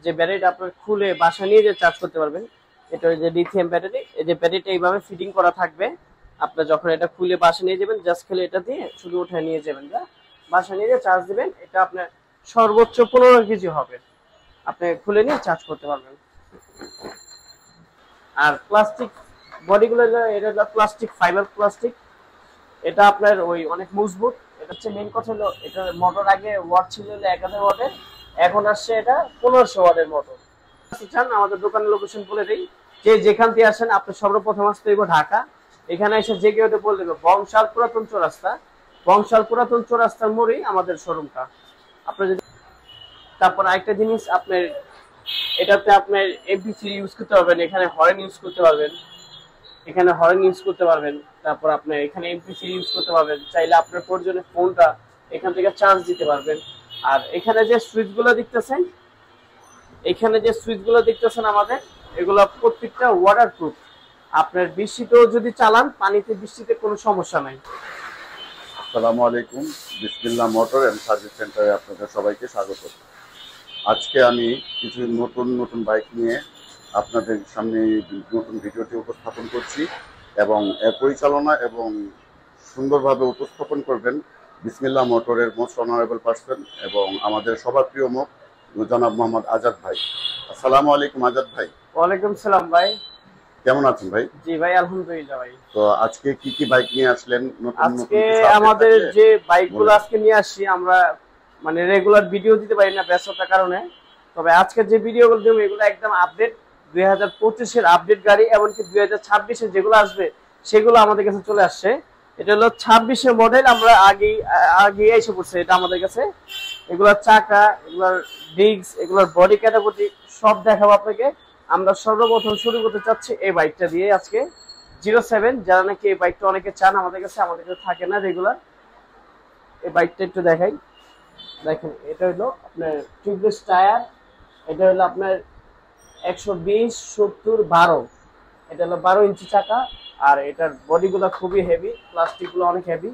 যে ব্যাটারিটা আপনার খুলে বাসা নিয়ে যে চার্জ করতে পারবেন। এটা ওই যে লিথিয়াম ব্যাটারি, এই যে ব্যাটারিটা এইভাবে ফিটিং করা থাকবে। আপনার যখন এটা খুলে বাসা নিয়ে যাবেন, জাস্ট খেলে এটা দিয়ে শুধু উঠে নিয়ে যাবেন, যা বাসা নিয়ে যে চার্জ দিবেন। এটা আপনার সর্বোচ্চ 15 কেজি হবে, আপনি খুলে নিয়ে চার্জ করতে পারবেন। আর প্লাস্টিক বডিগুলো, এটা হলো প্লাস্টিক, ফাইবার প্লাস্টিক। এটা আপনার ওই অনেক মজবুত। এটা হচ্ছে মেইন কথা হলো, এটা মোটর আগে ওয়াট ছিল 1000 ওয়াটের, এখন আসছে এটা 1500 ওয়াটের মোটর। চান আমাদের দোকানের লোকেশন বলে দিই, যে যেখান থেকে আসেন আপনি সর্বপ্রথম আসতে হইব ঢাকা। এখানে এসে যে কেউ বলে দেবে বংশাল পুরাতন চৌরাস্তা, বংশাল পুরাতন চৌরাস্তার মোড়েই আমাদের শোরুমটা। আপনি যদি তারপর আরেকটা জিনিস, আপনার এটাতে আপনার MP3 ইউজ করতে পারবেন, এখানে হর্ন ইউজ করতে পারবেন, এখানে হর্ন ইউজ করতে পারবেন। তারপর আপনি এখানে MP3 ইউজ করতে পারবেন, চাইলে আপনার প্রয়োজনে ফোনটা এখান থেকে চার্জ দিতে পারবেন। আর এখানে যে সুইচগুলো দেখতেছেন, এখানে যে সুইচগুলো দেখতেছেন আমাদের, এগুলো প্রত্যেকটা ওয়াটারপ্রুফ। আপনার বৃষ্টিতেও যদি চালান, পানিতে বৃষ্টিতে কোনো সমস্যা নাই। আসসালামু আলাইকুম, বিসমিল্লাহ মোটর এন্ড সার্ভিস সেন্টারে আপনাদের সবাইকে স্বাগত। আজকে আমি কিছু নতুন নতুন বাইক নিয়ে আপনাদের সামনে নতুন ভিডিওটি উপস্থাপন করছি এবং এর পরিচালনা এবং সুন্দরভাবে উপস্থাপন করবেন বিসমিল্লাহ মোটরের মোস্ট অনারেবল পার্সন এবং আমাদের সবার প্রিয় মুখ জনাব মোহাম্মদ আজাদ ভাই। আসসালামু আলাইকুম আজাদ ভাই। ওয়ালাইকুম সালাম ভাই। কেমন আছেন ভাই? জি ভাই, আলহামদুলিল্লাহ ভাই। তো আজকে কি কি বাইক নিয়ে আসলেন? আজকে আমাদের যে বাইকগুলো আজকে নিয়ে আসছি, আমরা মানে রেগুলার ভিডিও দিতে পারি না ব্যস্ততার কারণে। তবে আজকে যে ভিডিওগুলো দেবো এগুলো একদম আপডেট, 2025-এর আপডেট গাড়ি, এমনকি 2026-এ যেগুলো আসবে সেগুলো আমাদের কাছে চলে আসছে। এটা হলো 26-এর মডেল, আমরা আগে এসে পড়ছে এটা আমাদের কাছে। এগুলোর চাকা, এগুলোর ডিস্ক, এগুলোর বডি ক্যাটাগরি সব দেখাবো আপনাকে। আমরা সর্বপ্রথম শুরু করতে চাচ্ছি এই বাইকটা দিয়ে আজকে, 07। যারা নাকি এই বাইকটা অনেকে চান আমাদের কাছে থাকে না রেগুলার। এই বাইকটা একটু দেখাই, দেখেন। এটা হলো আপনার টিউবলেস টায়ার, এটা হলো আপনার 120, 70, 12, এটা হলো 12 ইঞ্চি চাকা। আর এটার বডিগুলো খুবই হেভি, প্লাস্টিকগুলো অনেক হেভি।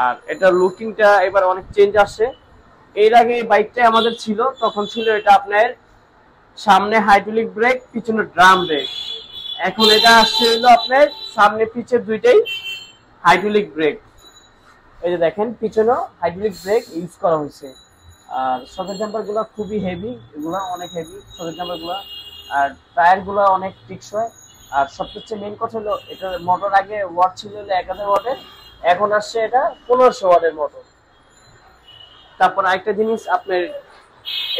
আর এটার লুকিংটা এবার অনেক চেঞ্জ আসছে। এর আগে এই বাইকটা আমাদের ছিল, তখন ছিল এটা আপনার সামনে হাইড্রোলিক ব্রেক, পিছনে ড্রাম ব্রেক। এখন এটা আসছে হলো আপনার সামনে পিছে দুইটাই হাইড্রোলিক ব্রেক। এই যে দেখেন, পিছনেও হাইড্রোলিক ব্রেক ইউজ করা হয়েছে। আর শকের জাম্পার গুলো খুবই হেভি, এগুলো অনেক হেভি শকের জাম্পার গুলো। আর টায়ার গুলো অনেক টিকসই। আর সবচেয়ে মেইন কথা হলো, এটার মোটর আগে ওয়াট ছিল 1000 ওয়াটের, এখন আসছে এটা 1500 ওয়াটের মোটর। তারপর আরেকটা জিনিস, আপনার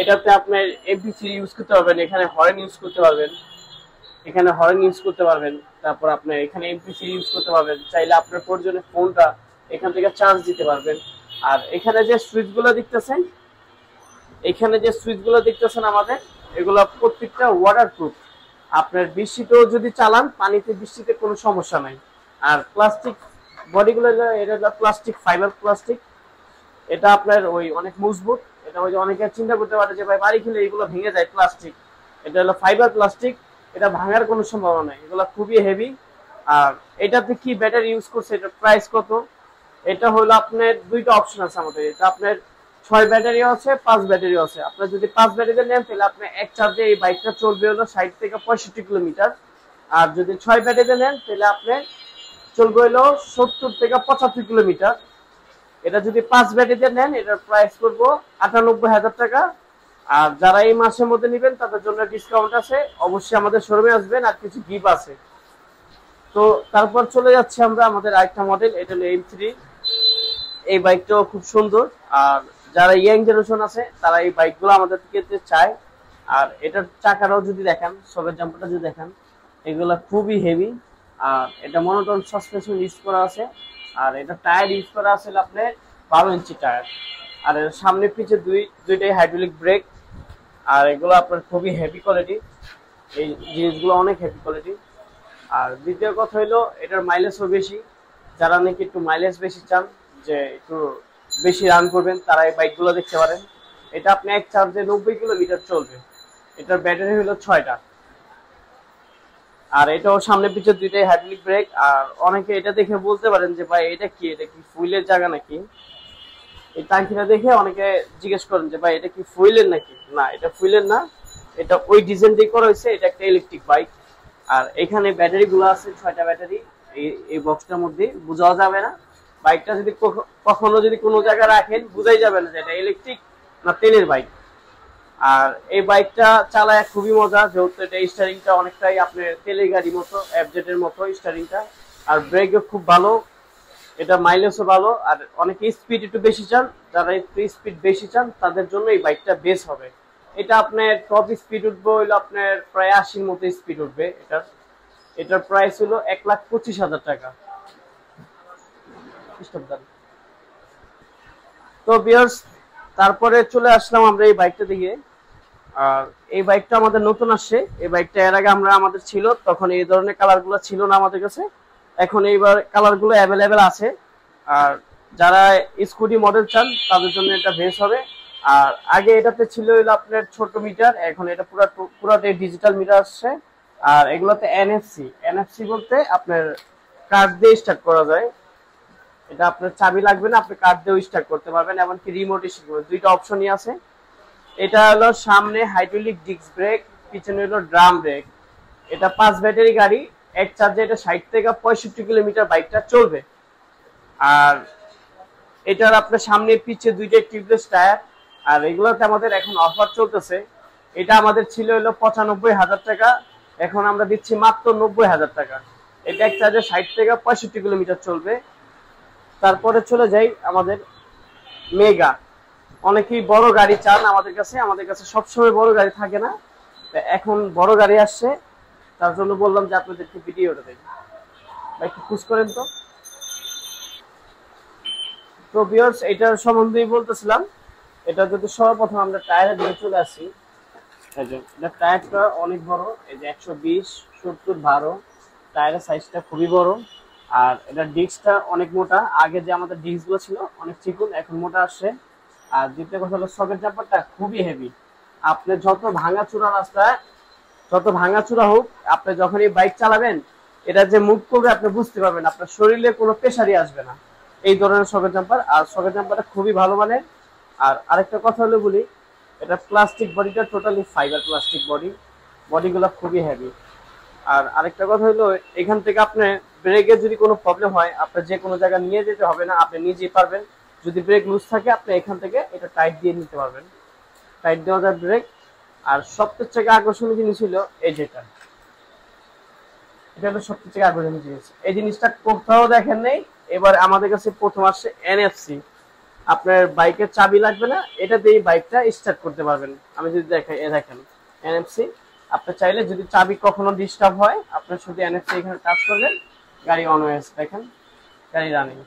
এটাতে আপনার MP3 ইউজ করতে পারবেন, এখানে হর্ন ইউজ করতে পারবেন, এখানে হর্ন ইউজ করতে পারবেন। তারপর আপনি এখানে MP3 ইউজ করতে পারবেন, চাইলে আপনার প্রয়োজনে ফোনটা এখান থেকে চার্জ দিতে পারবেন। আর এখানে যে সুইচগুলো দেখতেছেন, এখানে যে সুইচগুলো দেখতেছেন আমাদের, এগুলো প্রত্যেকটা ওয়াটারপ্রুফ। আপনার বৃষ্টিতেও যদি চালান, পানিতে বৃষ্টিতে কোনো সমস্যা নাই। আর প্লাস্টিক বডিগুলো, এটা হলো প্লাস্টিক, ফাইবার প্লাস্টিক। এটা আপনার ওই অনেক মজবুত। এটা ওই যে অনেকে চিন্তা করতে পারে যে ভাই বাড়ি খেলে এগুলো ভেঙে যায়, প্লাস্টিক। এটা হলো ফাইবার প্লাস্টিক, এটা ভাঙার কোনো সম্ভাবনা নেই, এগুলো খুবই হেভি। আর এটাতে কি ব্যাটারি ইউজ করছে, এটার প্রাইস কত? এটা হলো আপনার দুইটা অপশন আছে আমাদের। এটা আপনার 6 ব্যাটারি আছে, 5 ব্যাটারি আছে। আপনার যদি 5 ব্যাটারি নেন, তাহলে আপনি এক চার্জে এই বাইকটা চলবে হলো 60 থেকে 65 কিলোমিটার। আর যদি 6 ব্যাটারি নেন, তাহলে আপনি চলবে হলো 70 থেকে 75 কিলোমিটার। এটা যদি 5 ব্যাটারি নেন, এটার প্রাইস করবো 98,000 টাকা। আর যারা এই মাসের মধ্যে নেবেন তাদের জন্য ডিসকাউন্ট আছে, অবশ্যই আমাদের শোরুমে আসবেন, আর কিছু গিফট আছে। তো তারপর চলে যাচ্ছে আমরা আমাদের আরেকটা মডেল, এটা হলো M3। এই বাইকটাও খুব সুন্দর। আর যারা ইয়াং জেনারেশন আছে তারা এই বাইকগুলো আমাদের থেকে চায়। আর এটার চাকাটাও যদি দেখেন, সবের জাম্পারটা যদি দেখেন, এগুলো খুবই হেভি। আর এটা মনোটন সাসপেনশন ইউজ করা আছে। আর এটা টায়ার ইউজ করা আছে আপনার 12 ইঞ্চি টায়ার। আর এর সামনে পিছে দুইটাই হাইড্রোলিক ব্রেক। আর এগুলো আপনার খুবই হেভি কোয়ালিটি, এই জিনিসগুলো অনেক হেভি কোয়ালিটি। আর দ্বিতীয় কথা হলো, এটার মাইলেজও বেশি। যারা নাকি একটু মাইলেজ বেশি চান, যে একটু বেশি রান করবেন, তারা এই বাইকগুলো দেখতে পারেন। এটা আপনি এক চার্জে 90 কিলোমিটার চলবে। এটার ব্যাটারি হলো 6টা। আর এটাও সামনে পিছে দুইটাই হাইড্রোলিক ব্রেক। আর অনেকে এটা দেখে বলতে পারেন যে ভাই এটা কি ফুয়েলের জায়গা নাকি? এই টাঙ্কিটা দেখে অনেকে জিজ্ঞেস করেন যে ভাই এটা কি ফুয়েলের নাকি? না, এটা ফুয়েলের না, এটা ওই ডিজাইনটাই করা হয়েছে। এটা একটা ইলেকট্রিক বাইক। আর এখানে ব্যাটারি গুলো আছে 6টা ব্যাটারি। এই বক্সটার মধ্যে বোঝা যাবে না। বাইকটা যদি কখনো যদি কোনো জায়গায় রাখেন বোঝাই যাবে না যে এটা ইলেকট্রিক না তেলের বাইক। আর এই বাইকটা চালায় খুবই মজা, যেহেতু এটা স্টারিংটা অনেকটাই আপনার তেলের গাড়ির মতো, এফজেড এর মতো স্টারিংটা। আর ব্রেকও খুব ভালো, এটা মাইলেজও ভালো। আর অনেকে স্পিড একটু বেশি চান, যারা একটু স্পিড বেশি চান তাদের জন্য এই বাইকটা বেস্ট হবে। এটা আপনার টপ স্পিড উঠবে হইলো আপনার প্রায় 80-র মতো স্পিড উঠবে। এটার প্রাইস হলো 1,25,000 টাকা। তো ভিউয়ার্স, তারপরে চলে আসলাম আমরা এই বাইকটা দিকে। আর এই বাইকটা আমাদের নতুন আসছে। এই বাইকটা এর আগে আমাদের ছিল, তখন এই ধরনের কালারগুলো ছিল না আমাদের কাছে। এখন এইবার কালারগুলো অ্যাভেলেবেল আছে। আর যারা স্কুটি মডেল চান তাদের জন্য এটা বেস্ট হবে। আর আগে এটাতে ছিল হলো আপনার ছোট মিটার, এখন এটা পুরোটাই ডিজিটাল মিটার আসছে। আর এগুলোতে এনএফসি বলতে আপনার কার্ড দিয়ে স্টার্ট করা যায়। এটা আপনার চাবি লাগবে না, আপনি কার্ড দিয়েও স্টার্ট করতে পারবেন, এমনকি রিমোট স্টার্ট, দুইটা অপশনই আছে। এটা হলো সামনে হাইড্রোলিক ডিস্ক ব্রেক, পিছনে হলো ড্রাম ব্রেক। এটা 5 ব্যাটারি গাড়ি, এক চার্জে এটা 60 থেকে 65 কিলোমিটার বাইকটা চলবে। আর এটার আপনার সামনে পিছে দুইটা টিউবলেস টায়ার। আর এগুলোতে আমাদের এখন অফার চলতেছে। এটা আমাদের ছিল হলো 95,000 টাকা, এখন আমরা দিচ্ছি মাত্র 90,000 টাকা। এটা এক চার্জে 60 থেকে 65 কিলোমিটার চলবে। তারপরে চলে যাই আমাদের মেগা। অনেকেই বড় গাড়ি চান আমাদের কাছে সবসময় বড় গাড়ি থাকে না, এখন বড় গাড়ি আসছে, তার জন্য বললাম যে আপনাদেরকে ভিডিওটা দেখি। একটু খুশ করেন তো। তো ভিউয়ার্স, এটার সম্বন্ধেই বলতেছিলাম। এটা যদি সর্বপ্রথম আমরা টায়ারের দিকে চলে আসি, এই যে এটা টায়ারটা অনেক বড়, এই যে 120/70/12 টায়ারের সাইজটা খুবই বড়। আর এটা ডিস্কটা অনেক মোটা, আগে যে আমাদের ডিস্কগুলো ছিল অনেক চিকন, এখন মোটা আসছে। আর দ্বিতীয় কথা হলো সকেট জাম্পারটা খুবই হেভি। আপনি যত ভাঙাচোরা রাস্তায়, যত ভাঙাচোরা হোক, আপনি যখন এই বাইক চালাবেন এটা যে মুভ করবে আপনি বুঝতে পারবেন, আপনার শরীরে কোনো প্রেসারই আসবে না, এই ধরনের সকেট জাম্পার। আর সকেট জাম্পারটা খুবই ভালো মানের। আর আরেকটা কথা হলো বলি, এটা প্লাস্টিক বডিটা টোটালি ফাইবার প্লাস্টিক বডিগুলো খুবই হেভি। আর আরেকটা কথা হলো, এখান থেকে আপনি ব্রেকের যদি কোনো প্রবলেম হয়, আপনার যে কোনো জায়গায় নিয়ে যেতে হবে না, আপনি নিজেই পারবেন। যদি ব্রেক লুজ থাকে আপনি এখান থেকে এটা টাইট দিয়ে নিতে পারবেন, টাইট দেওয়া যায় ব্রেক। আর সবচেয়ে থেকে আকর্ষণীয় জিনিস হলো এই যেটা, এটা হলো সবচেয়ে থেকে আকর্ষণীয় জিনিস। এই জিনিসটা কোথাও দেখেন নেই, এবার আমাদের কাছে প্রথম আসছে এনএফসি। আপনার বাইকের চাবি লাগবে না, এটা দিয়ে বাইকটা স্টার্ট করতে পারবেন। আমি যদি দেখাই, দেখেন এনএফসি। আপনি চাইলে যদি চাবি কখনো ডিস্টার্ব হয়, আপনি শুধু এনএফসি এখানে টাচ করবেন, গাড়ি অন হয়েছে, দেখেন গাড়ি রানিং।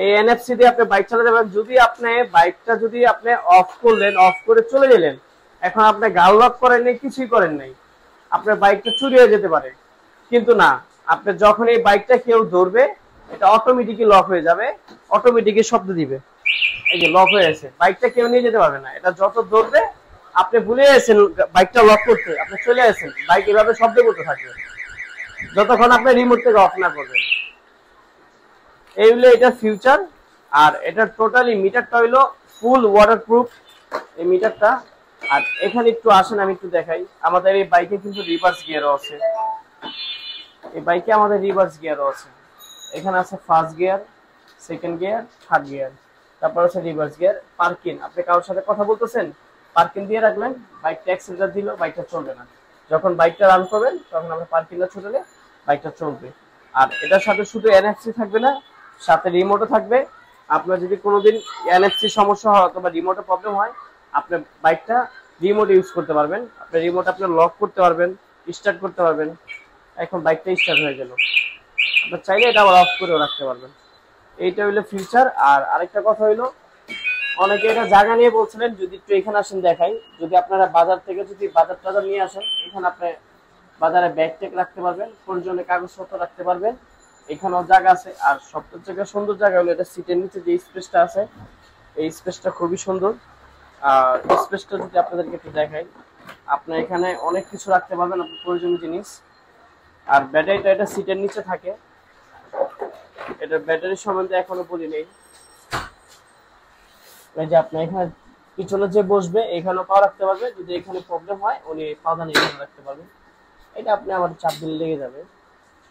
এই এনএফসি দিয়ে আপনি বাইক চালাতে পারবেন। যদি আপনি বাইকটা যদি আপনি অফ করলেন, অফ করে চলে গেলেন, এখন আপনি গাল লক করেন নাই, কিছুই করেন নাই, আপনার বাইকটা চুরি হয়ে যেতে পারে। কিন্তু না, আপনি যখন এই বাইকটা কেউ ধরবে, এটা অটোমেটিকই লক হয়ে যাবে, অটোমেটিকই শব্দ দিবে, এই যে লক হয়ে গেছে। বাইকটা কেউ নিয়ে যেতে পারবে না, এটা যত ধরবে, আপনি ভুলে গেছেন বাইকটা লক করতে, আপনি চলে গেছেন, বাইক এভাবে শব্দ করতে থাকবে যতক্ষণ আপনি রিমোট থেকে অফ না করবেন। এই হলো এটা ফিউচার। আর এটা টোটালি মিটারটা হইলো ফুল ওয়াটারপ্রুফ এই মিটারটা। আর এখানে একটু আসেন, আমি একটু দেখাই। আমাদের এই বাইকে কিন্তু রিভার্স গিয়ারও আছে, এই বাইকে আমাদের রিভার্স গিয়ারও আছে। এখানে আছে first gear, second gear, third gear, তারপর আছে রিভার্স গিয়ার। পার্কিং, আপনি কারোর সাথে কথা বলতেছেন, পার্কিং দিয়ে রাখলেন, বাইকটা অ্যাক্সিলারেটর দিল, বাইকটা চলবে না। যখন বাইকটা রান করবেন তখন আমরা পার্কিংটা ছুটলে বাইকটা চলবে। আর এটার সাথে শুধু এনএফসি থাকবে না, সাথে রিমোটও থাকবে। আপনার যদি কোনোদিন এনএফসি সমস্যা হয় অথবা রিমোটে প্রবলেম হয়, আপনি বাইকটা রিমোট ইউজ করতে পারবেন। আপনি রিমোট আপনি লক করতে পারবেন, স্টার্ট করতে পারবেন। এখন বাইকটা স্টার্ট হয়ে গেল, আপনি চাইলে এটা আবার অফ করেও রাখতে পারবেন। এইটা হইলো ফিউচার। আর আরেকটা কথা হইলো, অনেকে এটা জায়গা নিয়ে বলছিলেন, যদি একটু এখানে আসেন দেখাই। যদি আপনারা বাজার থেকে যদি বাজার টাজার নিয়ে আসেন, এখানে আপনি বাজারে ব্যাগ ট্যাগ রাখতে পারবেন, প্রয়োজনে কাগজপত্র রাখতে পারবেন, এখানেও জায়গা আছে। আর সবচেয়ে থেকে সুন্দর জায়গা হলো এটা সিটের নিচে যে স্পেসটা আছে, এই স্পেসটা খুবই সুন্দর। আর স্পেসটা যদি আপনাদেরকে একটু দেখাই, আপনার এখানে অনেক কিছু রাখতে পারবেন, আপনার প্রয়োজনীয় জিনিস। আর ব্যাটারিটা এটা সিটের নিচে থাকে, এটা ব্যাটারির সম্বন্ধে এখনো বলি নেই। এই যে আপনার এখানে পিছনে যে বসবে এখানেও পা রাখতে পারবে, যদি এখানে প্রবলেম হয় উনি পাদানি এখানে রাখতে পারবে। এটা আপনি আবার চাপ দিলে লেগে যাবে।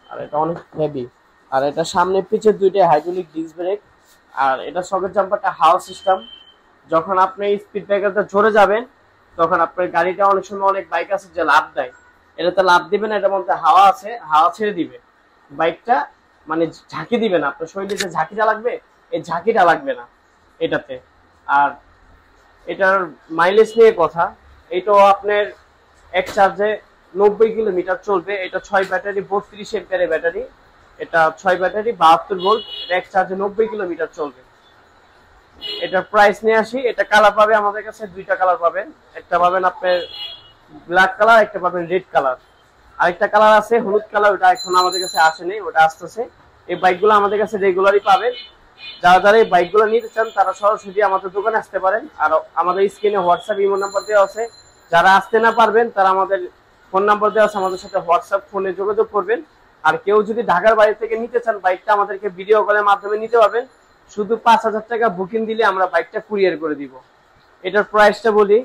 আর এটা অনেক হেভি। আর এটা সামনে পিছে দুইটাই হাইড্রোলিক ডিস্ক ব্রেক। আর এটা সকেট জাম্পারটা হাওয়া সিস্টেম। যখন আপনি স্পিড ব্রেকারটা জোরে যাবেন তখন আপনার গাড়িটা, অনেক সময় অনেক বাইক আছে যে লাফ দেয়, এটাতে লাফ দিবে না, এটার মধ্যে হাওয়া আছে, হাওয়া ছেড়ে দিবে বাইকটা, মানে ঝাঁকি দিবে না, আপনার শরীরে যে ঝাঁকিটা লাগবে এই ঝাঁকিটা লাগবে না এটাতে। আর এটার মাইলেজ নিয়ে কথা, এটাও আপনার এক চার্জে 90 কিলোমিটার চলবে। এটা 6 ব্যাটারি 32 এম্পিয়ারের ব্যাটারি। এটা 6 ব্যাটারি 72 ভোল্ট, এক চার্জে 90 কিলোমিটার চলবে। এটার প্রাইস নিয়ে আসি। এটা কালার পাবে আমাদের কাছে, দুইটা কালার পাবেন। একটা পাবেন আপনার ব্ল্যাক কালার, একটা পাবেন রেড কালার। আরেকটা কালার আছে হলুদ কালার, ওটা এখন আমাদের কাছে আসেনি, ওটা আসতেছে। এই বাইকগুলো আমাদের কাছে রেগুলারই পাবেন। যারা এই বাইকগুলো নিতে চান তারা সরাসরি আমাদের দোকানে আসতে পারেন। আর আমাদের স্ক্রিনে হোয়াটসঅ্যাপ ইমো নাম্বার দেওয়া আছে। যারা আসতে না পারবেন তারা আমাদের ফোন নাম্বার দেওয়া আছে, আমাদের সাথে হোয়াটসঅ্যাপ ফোনে যোগাযোগ করবেন। আর কেউ যদি ঢাকার বাইরে থেকে নিতে চান বাইকটা, আমাদেরকে ভিডিও কলের মাধ্যমে নিতে পারবেন। শুধু 5,000 টাকা বুকিং দিলে আমরা বাইকটা কুরিয়ার করে দিব। এটার প্রাইসটা বলি,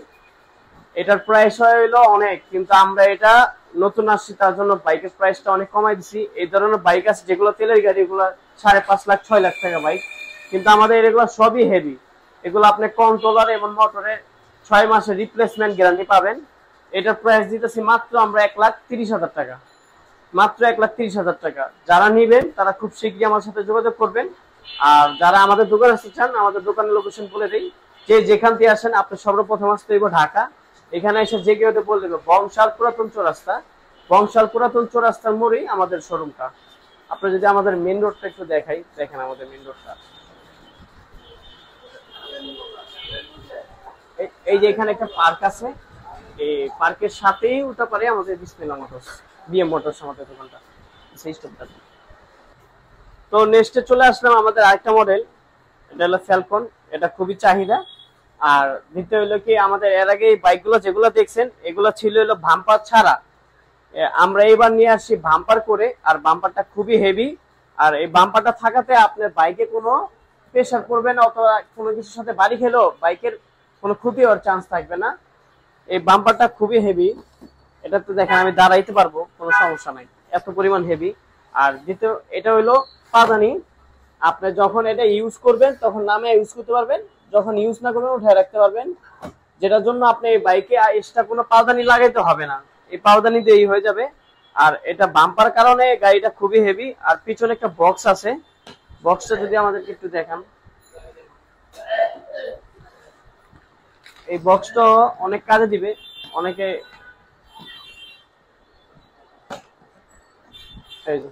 এটার প্রাইস হলো অনেক, কিন্তু আমরা এটা নতুন আসছি তার জন্য বাইকের প্রাইসটা অনেক কমাই দিছি। এই ধরনের বাইক আছে যেগুলো তেলের গাড়ি, এগুলো 5.5 লাখ 6 লাখ টাকা বাইক, কিন্তু আমাদের এগুলো সবই হেভি। এগুলো আপনি কন্ট্রোলার এবং মোটরে 6 মাসের রিপ্লেসমেন্ট গ্যারান্টি পাবেন। এটার প্রাইস দিতেছি মাত্র আমরা 1,30,000 টাকা, মাত্র 1,30,000 টাকা। যারা নিবেন তারা খুব শীঘ্রই আমার সাথে যোগাযোগ করবেন। আর যারা আমাদের দোকানে আসতে চান, আমাদের দোকানের লোকেশন বলে দিই। যে যেখান থেকে আসেন আপনি সর্বপ্রথম আসতে হইব ঢাকা। এখানে এসে যে কেউ বলে দেবে বংশাল পুরাতন চৌরাস্তা, বংশাল পুরাতন চৌরাস্তার মোড়েই আমাদের শোরুমটা। আপনি যদি আমাদের মেইন রোডটা একটু দেখাই, দেখেন আমাদের মেইন রোডটা। এই যে এখানে একটা পার্ক আছে, এই পার্কের সাথেই উঠা পারে আমাদের বিসমিল্লাহ মোটরস, বিএম মোটরস আমাদের দোকানটা, সেই স্টপটা। তো নেক্সটে চলে আসলাম আমাদের আরেকটা মডেল, এটা হলো ফ্যালকন। এটা খুবই চাহিদা। আর দ্বিতীয় হলো কি, আমাদের এর আগে এই বাইকগুলো যেগুলো দেখছেন এগুলো ছিল হলো ভাম্পার ছাড়া। আমরা এবার নিয়ে আসছি বাম্পার করে, আর বাম্পারটা খুবই হেভি। আর এই বাম্পারটা থাকাতে আপনার বাইকে কোনো প্রেশার পড়বে না, অথবা কোনো কিছুর সাথে বাড়ি খেলেও বাইকের কোনো ক্ষতি হওয়ার চান্স থাকবে না। এই বাম্পারটা খুবই হেভি। এটা তো দেখেন আমি দাঁড়াইতে পারবো, কোনো সমস্যা নাই, এত পরিমাণ হেভি। আর দ্বিতীয় এটা হলো পাদানি। আপনি যখন এটা ইউজ করবেন তখন নামে ইউজ করতে পারবেন, যখন ইউজ না করবেন উঠে রাখতে পারবেন। যেটার জন্য আপনি এই বাইকে এক্সট্রা কোনো পাওদানি লাগাইতে হবে না, এই পাওদানি দিয়েই হয়ে যাবে। আর এটা বাম্পার কারণে গাড়িটা খুবই হেভি। আর পিছনে একটা বক্স আছে, বক্সটা যদি আমাদেরকে একটু দেখান। এই বক্সটা অনেক কাজে দিবে। অনেকে এই যে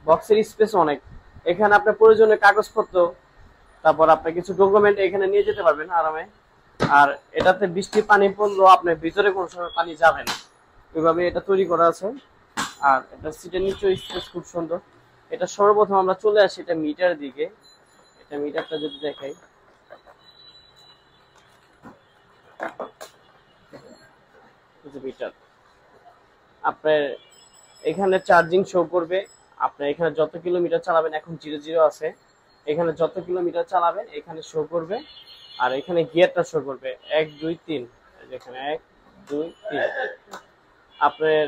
বক্সের স্পেস অনেক, এখানে আপনার প্রয়োজনীয় কাগজপত্র, তারপর আপনি কিছু ডকুমেন্ট এখানে নিয়ে যেতে পারবেন আরামে। আর এটাতে বৃষ্টি পানি পড়লেও আপনার ভিতরে কোনো সময় পানি যাবে না, ওইভাবে এটা তৈরি করা আছে। আর এটা সিটের নিচে স্পেস খুব সুন্দর। এটা সর্বপ্রথম আমরা চলে আসি এটা মিটার দিকে। এটা মিটারটা যদি দেখাই, মিটার আপনার এখানে চার্জিং শো করবে। আপনার এখানে যত কিলোমিটার চালাবেন, এখন 0 আছে, এখানে যত কিলোমিটার চালাবেন এখানে শো করবে। আর এখানে গিয়ারটা শো করবে 1 2 3, এখানে 1 2 3। আপনার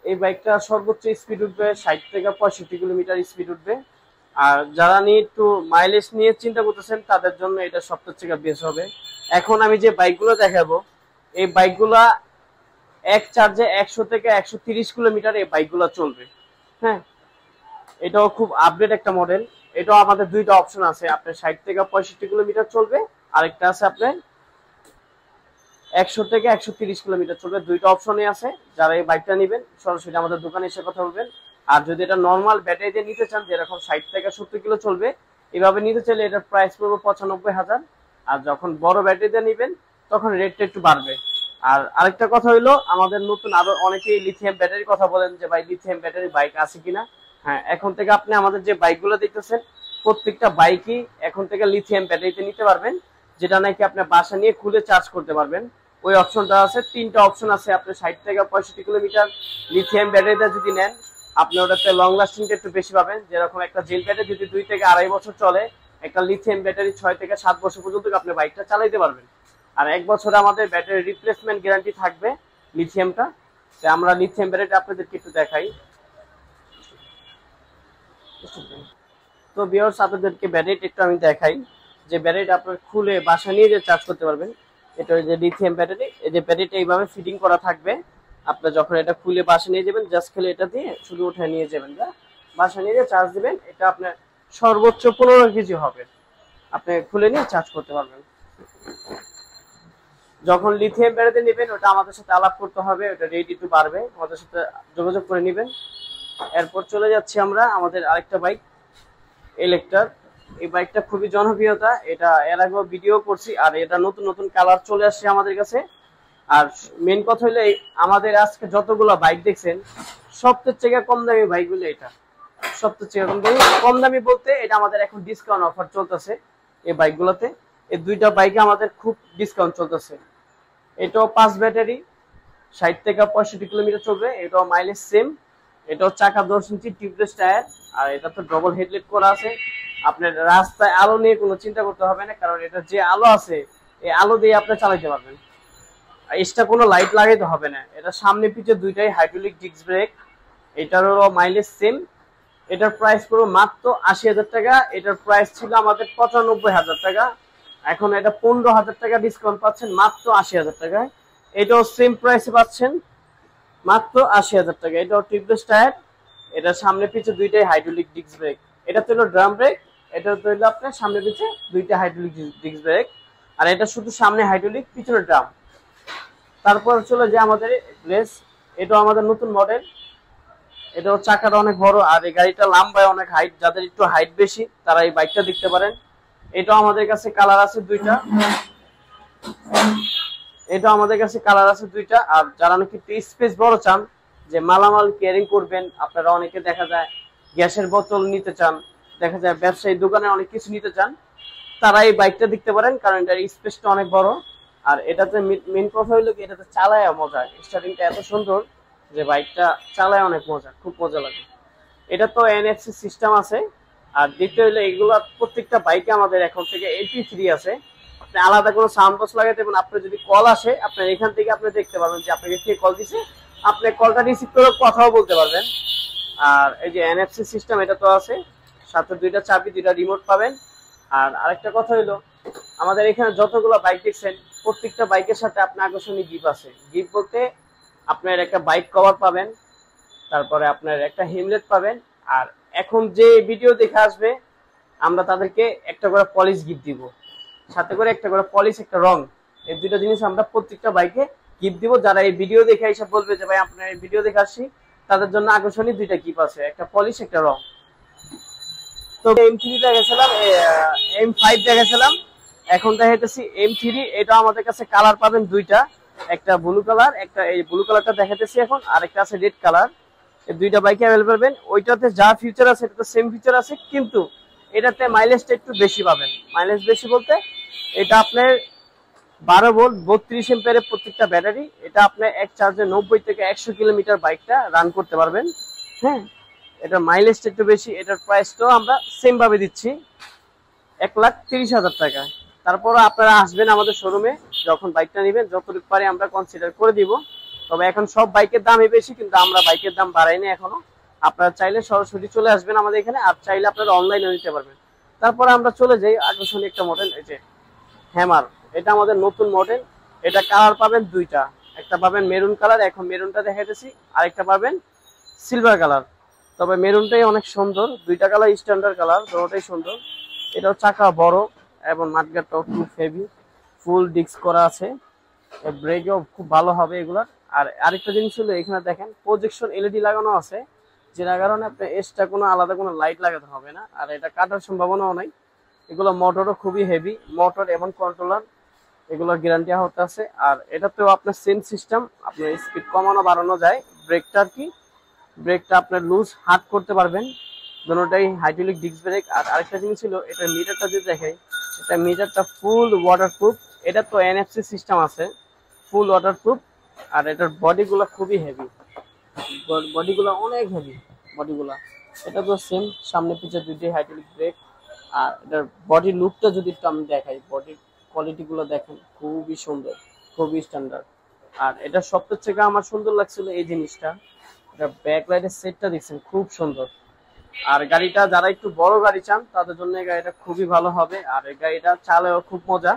এই বাইকটা সর্বোচ্চ স্পিড উঠবে 60 থেকে 65 কিলোমিটার স্পিড উঠবে। আর যারা নিয়ে একটু মাইলেজ নিয়ে চিন্তা করতেছেন তাদের জন্য এটা সবচেয়ে থেকে বেস্ট হবে। এখন আমি যে বাইকগুলো দেখাবো, এই বাইকগুলা এক চার্জে 100 থেকে 130 কিলোমিটার এই বাইকগুলো চলবে। হ্যাঁ, এটাও খুব আপডেট একটা মডেল। এটাও আমাদের দুইটা অপশন আছে, আপনার 60 থেকে 65 কিলোমিটার চলবে, আরেকটা আছে আপনার 100 থেকে 130 কিলোমিটার চলবে। দুইটা অপশনই আছে। যারা এই বাইকটা নেবেন সরাসরি আমাদের দোকানে এসে কথা বলবেন। আর যদি এটা নর্মাল ব্যাটারি দিয়ে নিতে চান, যেরকম 60 থেকে 70 কিলো চলবে, এভাবে নিতে চাইলে এটার প্রাইস পড়বে 95,000। আর যখন বড় ব্যাটারি দিয়ে নেবেন তখন রেটটা একটু বাড়বে। আর আরেকটা কথা হইলো, আমাদের নতুন আরো অনেকেই লিথিয়াম ব্যাটারির কথা বলেন যে ভাই লিথিয়াম ব্যাটারি বাইক আছে কিনা। হ্যাঁ, এখন থেকে আপনি আমাদের যে বাইকগুলো দেখতেছেন প্রত্যেকটা বাইকই এখন থেকে লিথিয়াম ব্যাটারিতে নিতে পারবেন, যেটা নাকি আপনি বাসা নিয়ে খুলে চার্জ করতে পারবেন। ওই অপশনটা আছে, তিনটা অপশন আছে। আপনি 60 থেকে 65 কিলোমিটার লিথিয়াম ব্যাটারিটা যদি নেন, আপনি ওটাতে লং লাস্টিংটা একটু বেশি পাবেন। যেরকম একটা জেল ব্যাটারি যদি 2 থেকে 2.5 বছর চলে, একটা লিথিয়াম ব্যাটারি 6 থেকে 7 বছর পর্যন্ত আপনি বাইকটা চালাতে পারবেন। আর 1 বছর আমাদের ব্যাটারি রিপ্লেসমেন্ট গ্যারান্টি থাকবে লিথিয়ামটা। তো আমরা লিথিয়াম ব্যাটারিটা আপনাদেরকে একটু দেখাই। তো ভিউয়ার্স, আপনাদেরকে ব্যাটারিটা একটু আমি দেখাই যে ব্যাটারিটা আপনারা খুলে বাসা নিয়ে যে চার্জ করতে পারবেন। এটা যে লিথিয়াম ব্যাটারি, এই যে ব্যাটারিটা এইভাবে ফিটিং করা থাকবে। আপনারা যখন এটা খুলে বাসা নিয়ে যাবেন, জাস্ট খেলে এটা দিয়ে শুধু উঠে নিয়ে যাবেন, বাসা নিয়ে যে চার্জ দিবেন। এটা আপনার সর্বোচ্চ 15 কেজি হবে, আপনি খুলে নিয়ে চার্জ করতে পারবেন। যখন লিথিয়াম ব্যাটারি নেবেন ওটা আমাদের সাথে আলাপ করতে হবে, ওটা রেডি টু পারবে, আমাদের সাথে যোগাযোগ করে নেবেন। এরপর চলে যাচ্ছি আমরা আমাদের আরেকটা বাইক ইলেকট্রার। এই বাইকটা খুবই জনপ্রিয়তা, এটা এর আগেও ভিডিও করছি, আর এটা নতুন নতুন কালার চলে আসছে আমাদের কাছে। আর মেন কথা হলো আমাদের আজকে যতগুলো বাইক দেখছেন সবচেয়ে থেকে কম দামি বাইকগুলো এটা, সবচেয়ে থেকে কম দামি বলতে এটা আমাদের এখন ডিসকাউন্ট অফার চলতেছে এই বাইকগুলোতে। এই দুইটা বাইকে আমাদের খুব ডিসকাউন্ট চলতেছে। এটাও 5 ব্যাটারি, 60 থেকে 65 কিলোমিটার চলবে, এটাও মাইলেজ সেম। এটাও চাকা 10 ইঞ্চি টিউবলেস টায়ার, আর এটা তো ডবল হেডলাইট করা আছে। আপনার রাস্তায় আলো নিয়ে কোনো চিন্তা করতে হবে না, কারণ এটা যে আলো আছে এই আলো দিয়ে আপনি চালাতে পারবেন। এক্সট্রা কোনো লাইট লাগাইতে হবে না। এটা সামনে পিছে দুইটাই হাইড্রোলিক ডিস্ক ব্রেক। এটারও মাইলেজ সেম। এটার প্রাইস পুরো মাত্র 80,000 টাকা। এটার প্রাইস ছিল আমাদের 95,000 টাকা, এখন এটা 15,000 টাকা ডিসকাউন্ট পাচ্ছেন মাত্র 80,000 টাকায়। এটাও সেম প্রাইসে পাচ্ছেন মাত্র 80,000 টাকা। এটাও টিউবলেস টায়ার, এটা সামনে পিছে দুইটাই হাইড্রোলিক ডিস্ক ব্রেক। এটা তো হলো ড্রাম ব্রেক, এটা তো হলো আপনার সামনে পিছে দুইটা হাইড্রোলিক ডিস্ক ব্রেক, আর এটা শুধু সামনে হাইড্রোলিক পিছনে ড্রাম। তারপর চলে যায় আমাদের প্লেস, এটাও আমাদের নতুন মডেল। এটাও চাকাটা অনেক বড়, আর এই গাড়িটা লম্বায় অনেক হাইট, যাদের একটু হাইট বেশি তারা এই বাইকটা দেখতে পারেন। এটাও আমাদের কাছে কালার আছে দুইটা, এটাও আমাদের কাছে কালার আছে দুইটা। আর যারা নাকি একটু স্পেস বড় চান, যে মালামাল ক্যারিং করবেন, আপনারা অনেকে দেখা যায় গ্যাসের বোতল নিতে চান, দেখা যায় ব্যবসায়ী দোকানে অনেক কিছু নিতে চান, তারা এই বাইকটা দেখতে পারেন, কারণ এটার স্পেসটা অনেক বড়। আর এটাতে মেন কথা হইলো কি, এটাতে চালায় মজা, স্টার্টিংটা এত সুন্দর যে বাইকটা চালায় অনেক মজা, খুব মজা লাগে। এটা তো এনএফসি সিস্টেম আছে। আর দ্বিতীয় হলো এগুলো প্রত্যেকটা বাইকে আমাদের এখন থেকে MP3 আছে, আপনি আলাদা কোনো সাউন্ড বক্স লাগাইতে পারেন। আপনার যদি কল আসে, আপনার এখান থেকে আপনি দেখতে পারবেন যে আপনাকে কে কল দিছে, আপনি কলটা রিসিভ করে কথাও বলতে পারবেন। আর এই যে এনএফসি সিস্টেম এটা তো আছে, সাথে দুইটা চাবি, দুইটা রিমোট পাবেন। আর আরেকটা কথা হলো, আমাদের এখানে যতগুলো বাইক দেখছেন প্রত্যেকটা বাইকের সাথে আপনার আকর্ষণীয় গিফট আছে। গিফট বলতে আপনার একটা বাইক কভার পাবেন, তারপরে আপনার একটা হেলমেট পাবেন, আর এখন যে ভিডিও দেখে আসবে আমরা তাদেরকে একটা করে পলিশ গিফট দিব, সাথে করে একটা করে পলিশ, একটা রং। এই দুটো জিনিস আমরা প্রত্যেকটা বাইকে গিফট দিব। যারা এই ভিডিও দেখে এসে বলবে যে ভাই আপনার এই ভিডিও দেখে আসছি, তাদের জন্য আকর্ষণীয় দুইটা গিফট আছে, একটা পলিশ, একটা রং। তো M3 দেখেছিলাম, M5 দেখেছিলাম, এখন দেখাইতেছি M3। এটা আমাদের কাছে কালার পাবেন দুইটা, একটা ব্লু কালার, একটা এই ব্লু কালারটা দেখাইতেছি এখন, আর একটা আছে রেড কালার। এই দুইটা বাইকে অ্যাভেলেবল পাবেন। ওইটাতে যা ফিচার আছে এটাতে সেম ফিচার আছে, কিন্তু এটাতে মাইলেজটা একটু বেশি পাবেন। মাইলেজ বেশি বলতে এটা আপনার 12 ভোল্ট 32 এম্পিয়ারের প্রত্যেকটা ব্যাটারি। এটা আপনি এক চার্জে 90 থেকে 100 কিলোমিটার বাইকটা রান করতে পারবেন। হ্যাঁ, এটা মাইলেজটা একটু বেশি। এটার প্রাইসটাও আমরা সেম ভাবে দিচ্ছি 1,30,000 টাকা। তারপর আপনারা আসবেন আমাদের শোরুমে, যখন বাইকটা নেবেন যতটুকু পারে আমরা কনসিডার করে দিব। তবে এখন সব বাইকের দামই বেশি, কিন্তু আমরা বাইকের দাম বাড়াইনি এখনো। আপনারা চাইলে সরাসরি চলে আসবেন আমাদের এখানে, আর চাইলে আপনারা অনলাইনে নিতে পারবেন। তারপরে আমরা চলে যাই আকর্ষণীয় একটা মডেল, এই যে হ্যামার। এটা আমাদের নতুন মডেল। এটা কালার পাবেন দুইটা, একটা পাবেন মেরুন কালার, এখন মেরুনটা দেখাইতেছি, আরেকটা পাবেন সিলভার কালার। তবে মেরুনটাই অনেক সুন্দর, দুইটা কালার স্ট্যান্ডার্ড কালার, দুটোটাই সুন্দর। এটাও চাকা বড় এবং মাঠগাটটাও খুব হেভি, ফুল ডিস্ক করা আছে, ব্রেকও খুব ভালো হবে এগুলার। আর আরেকটা জিনিস হলো, এখানে দেখেন প্রজেকশন LED লাগানো আছে, যেটার কারণে আপনার এক্সট্রা কোনো আলাদা কোনো লাইট লাগাতে হবে না, আর এটা কাটার সম্ভাবনাও নাই। এগুলো মোটরও খুবই হেভি, মোটর এবং কন্ট্রোলার এগুলোর গ্যারান্টি হতে আছে। আর এটাতেও আপনার সেন্স সিস্টেম, আপনার স্পিড কমানো বাড়ানো যায়। ব্রেকটা আর কি, ব্রেকটা আপনার লুজ হার্ড করতে পারবেন, দুটোটাই হাইড্রোলিক ডিস্ক ব্রেক। আর আরেকটা জিনিস ছিল, এটা মিটারটা যদি দেখাই, এটা মিটারটা ফুল ওয়াটারপ্রুফ। এটা তো NFC সিস্টেম আছে, ফুল ওয়াটারপ্রুফ। আর এটার বডিগুলো খুবই হেভি, বডিগুলো অনেক হেভি বডিগুলো। এটা তো সেম, সামনে পিছে দুইটাই হাইড্রোলিক ব্রেক। আর এটার বডি লুকটা যদি একটু আমি দেখাই, বডি কোয়ালিটি গুলো দেখেন খুবই সুন্দর, খুবই স্ট্যান্ডার্ড। আর এটা সবচেয়ে থেকে আমার সুন্দর লাগছিল এই জিনিসটা, এটা ব্যাক লাইটের সেটটা দেখছেন খুব সুন্দর। আর গাড়িটা যারা একটু বড় গাড়ি চান তাদের জন্য এই গাড়িটা খুবই ভালো হবে। আর এই গাড়িটা চালাও খুব মজা।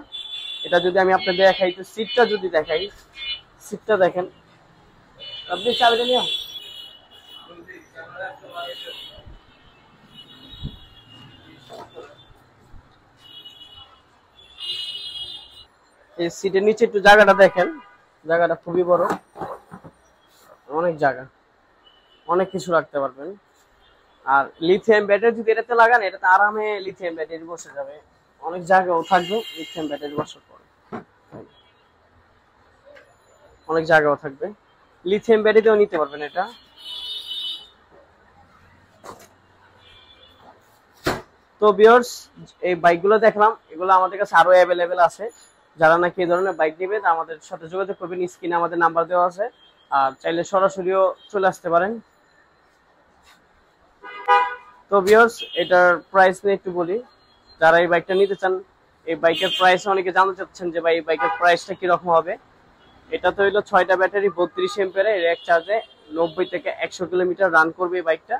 এটা যদি আমি আপনাদের দেখাই, তো সিটটা যদি দেখাই, সিটটা দেখেন, আপনি চালাতে নিও। এই সিটের নিচে একটু জায়গাটা দেখেন, জায়গাটা খুবই বড়, অনেক জায়গা, অনেক কিছু রাখতে পারবেন। আর লিথিয়াম ব্যাটারি যদি এটাতে লাগান, এটাতে আরামে লিথিয়াম ব্যাটারি বসে যাবে, অনেক জায়গাও থাকবে লিথিয়াম ব্যাটারি বসার পরে, অনেক জায়গাও থাকবে। লিথিয়াম ব্যাটারিতেও নিতে পারবেন এটা। তো ভিউয়ার্স, এই বাইকগুলো দেখলাম, এগুলো আমাদের কাছে আরো অ্যাভেলেবেল আছে। যারা নাকি এই ধরনের বাইক নেবে আমাদের সাথে যোগাযোগ করবেন, স্ক্রিনে আমাদের নাম্বার দেওয়া আছে। আর চাইলে সরাসরিও চলে আসতে পারেন। তো ভিউয়ার্স, এটার প্রাইস নিয়ে একটু বলি। যারা এই বাইকটা নিতে চান, এই বাইকের প্রাইস অনেকে জানতে চাচ্ছেন যে ভাই এই বাইকের প্রাইসটা কিরকম হবে। এটা তো হইলো 6টা ব্যাটারি 32 এম্পিয়ারের, এক চার্জে 90 থেকে 100 কিলোমিটার রান করবে এই বাইকটা।